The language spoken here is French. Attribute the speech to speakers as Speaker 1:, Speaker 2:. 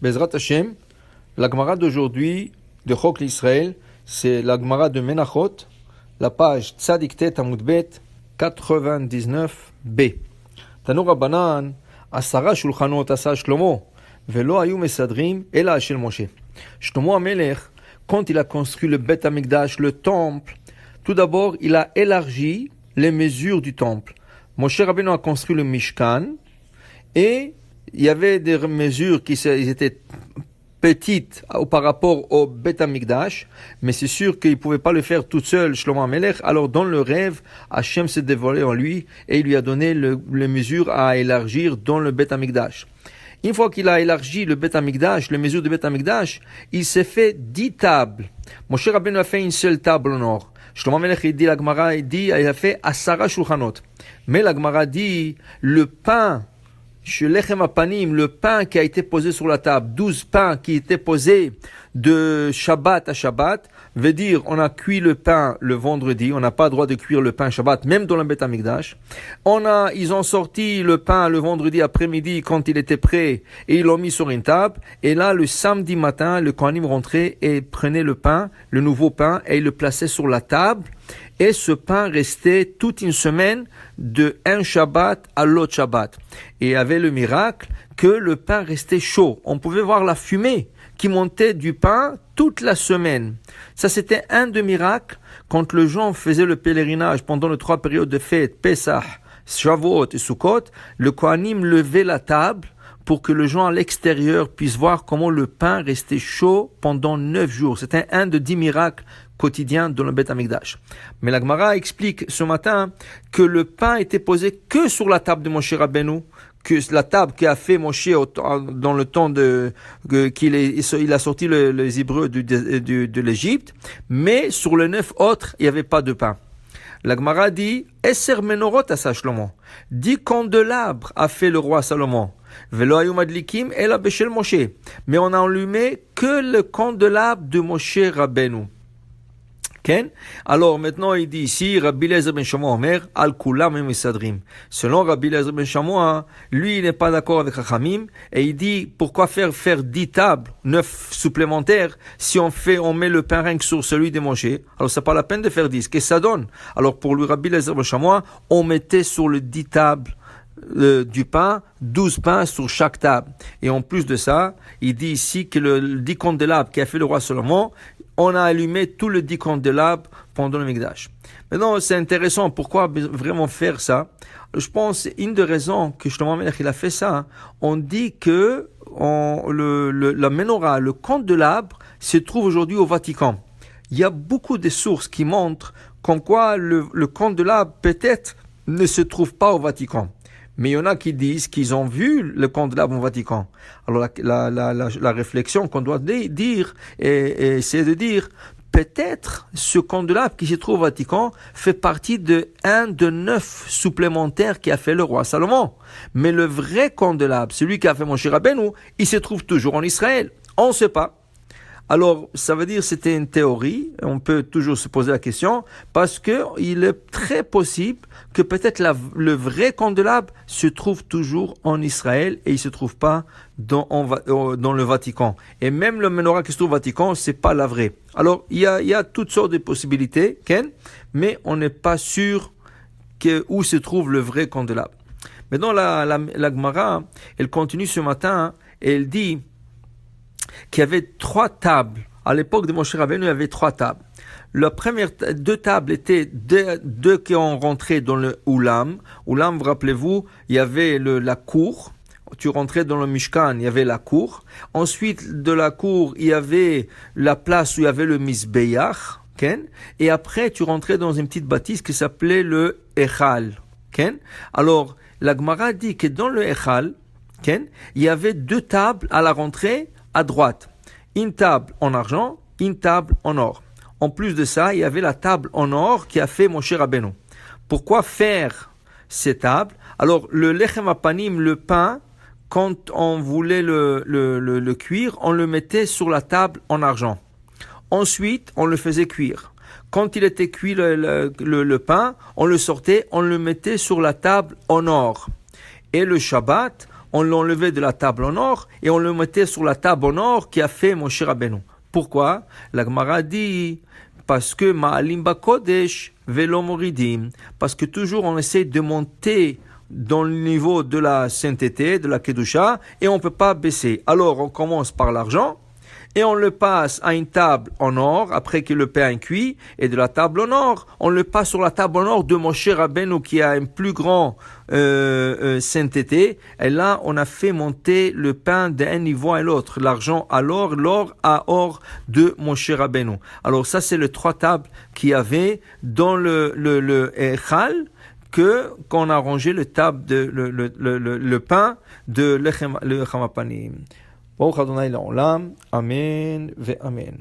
Speaker 1: Bezrat Hashem, la Gemara d'aujourd'hui de Chok l'Israël, c'est la Gemara de Menachot, la page Tzadik Tet Amud Bet 99b. Tanu Rabbanan, Asara Shulchanot Asa Shlomo, Velo Ayu Mesadrim, Ela Ashel Moshe. Shlomo HaMelech, quand il a construit le Bet Hamikdash, le temple, tout d'abord, il a élargi les mesures du temple. Moshe Rabbeinu a construit le Mishkan, et il y avait des mesures qui étaient petites par rapport au Bet Hamikdash, mais c'est sûr qu'il ne pouvait pas le faire tout seul, Shlomo HaMelech. Alors dans le rêve, Hachem s'est dévoilé en lui et il lui a donné les mesures à élargir dans le Bet Hamikdash. Une fois qu'il a élargi le Bet Hamikdash, les mesures du Bet Hamikdash, il s'est fait 10 tables. Moshe Rabbeinu a fait une seule table en or. Shlomo HaMelech, il dit, la Gemara, il a fait Asara Shulchanot. Mais la Gemara dit, le pain, Lechem Apanim, le pain qui a été posé sur la table, 12 pains qui étaient posés de Shabbat à Shabbat, veut dire on a cuit le pain le vendredi, on n'a pas le droit de cuire le pain Shabbat, même dans le Bet Hamikdash. Ils ont sorti le pain le vendredi après-midi quand il était prêt et ils l'ont mis sur une table. Et là, le samedi matin, le Kohanim rentrait et prenait le pain, le nouveau pain, et il le plaçait sur la table. Et ce pain restait toute une semaine de un Shabbat à l'autre Shabbat. Et il y avait le miracle que le pain restait chaud. On pouvait voir la fumée qui montait du pain toute la semaine. Ça, c'était un des miracles quand les gens faisaient le pèlerinage pendant les 3 périodes de fête, Pesach, Shavuot et Sukkot. Le Kohanim levait la table pour que les gens à l'extérieur puissent voir comment le pain restait chaud pendant 9 jours. C'était un des 10 miracles quotidiens dans le Bet Hamikdash. Mais la Gemara explique ce matin que le pain était posé que sur la table de Moshe Rabbeinu, que la table qui a fait Moshe dans le temps il a sorti les Hébreux de l'Égypte, mais sur les 9 autres, il n'y avait pas de pain. La Gemara dit, Eser menorot asa Shlomo, 10 candélabres a fait le roi Salomon. Velo ayu madlikim ela beshel Moshe. Mais on a allumé que le candélabre de Moshe Rabbeinu. Okay? Alors maintenant il dit ici, Rabbi Eliezer ben Shammua Omer, al kulam mesadrim. Selon Rabbi Eliezer ben Shammua, lui il n'est pas d'accord avec Chachamim et il dit pourquoi faire 10 tables, 9 supplémentaires si on met le pain rien que sur celui de Moshe. Alors c'est pas la peine de faire 10. Qu'est-ce que ça donne? Alors pour lui Rabbi Eliezer ben Shammua, on mettait sur le 10 tables du pain, 12 pains sur chaque table. Et en plus de ça, il dit ici que le 10 candélabres qui a fait le roi Salomon, on a allumé tout le 10 candélabres pendant le Mikdash. Maintenant, c'est intéressant. Pourquoi vraiment faire ça? Je pense, une des raisons que Shlomo HaMelech il a fait ça, on dit que la menorah, le candélabre, se trouve aujourd'hui au Vatican. Il y a beaucoup de sources qui montrent comme quoi le candélabre peut-être ne se trouve pas au Vatican. Mais il y en a qui disent qu'ils ont vu le candélabre au Vatican. Alors la réflexion qu'on doit dire et essayer de dire, peut-être ce candélabre qui se trouve au Vatican fait partie de un de 9 supplémentaires qui a fait le roi Salomon. Mais le vrai candélabre, celui qui a fait Moshe Rabbeinu, il se trouve toujours en Israël. On ne sait pas. Alors, ça veut dire que c'était une théorie, on peut toujours se poser la question, parce que il est très possible que peut-être le vrai candélabre se trouve toujours en Israël et il se trouve pas dans le Vatican. Et même le menorah qui se trouve au Vatican, c'est pas la vraie. Alors, il y a toutes sortes de possibilités, Ken, mais on n'est pas sûr où se trouve le vrai candélabre. Maintenant, la Gemara, elle continue ce matin et elle dit qu'il y avait 3 tables. À l'époque de Moshe Rabbeinu, il y avait 3 tables. La première 2 tables étaient deux qui ont rentré dans le Oulam. Oulam, rappelez-vous, il y avait la cour. Tu rentrais dans le Mishkan, il y avait la cour. Ensuite, de la cour, il y avait la place où il y avait le Mizbeach. Et après, tu rentrais dans une petite bâtisse qui s'appelait le Echal. Alors, la Gemara dit que dans le Echal, il y avait 2 tables à la rentrée à droite. Une table en argent, une table en or. En plus de ça, il y avait la table en or qui a fait Moshe Rabbeinu. Pourquoi faire ces tables? Alors, le lechem apanim, le pain, quand on voulait le cuire, on le mettait sur la table en argent. Ensuite, on le faisait cuire. Quand il était cuit le pain, on le sortait, on le mettait sur la table en or. Et le Shabbat, on l'enlevait de la table en or et on le mettait sur la table en or qui a fait Moshe Rabbeinu. Pourquoi? La Gemara dit parce que Ma'alim Bakodesh velo moridim, parce que toujours on essaie de monter dans le niveau de la sainteté, de la Kedusha, et on ne peut pas baisser. Alors on commence par l'argent, et on le passe à une table en or, après que le pain est cuit, et de la table en or, on le passe sur la table en or de Moshe Rabbeinu qui a un plus grand sainteté, et là on a fait monter le pain d'un niveau à l'autre, l'argent à l'or, l'or à or de Moshe Rabbeinu. Alors ça c'est les 3 tables qu'il y avait dans le Echal, qu'on a rangé le pain de le Chamapanim. Baruch Adonai La'olam, Amen ve Amen.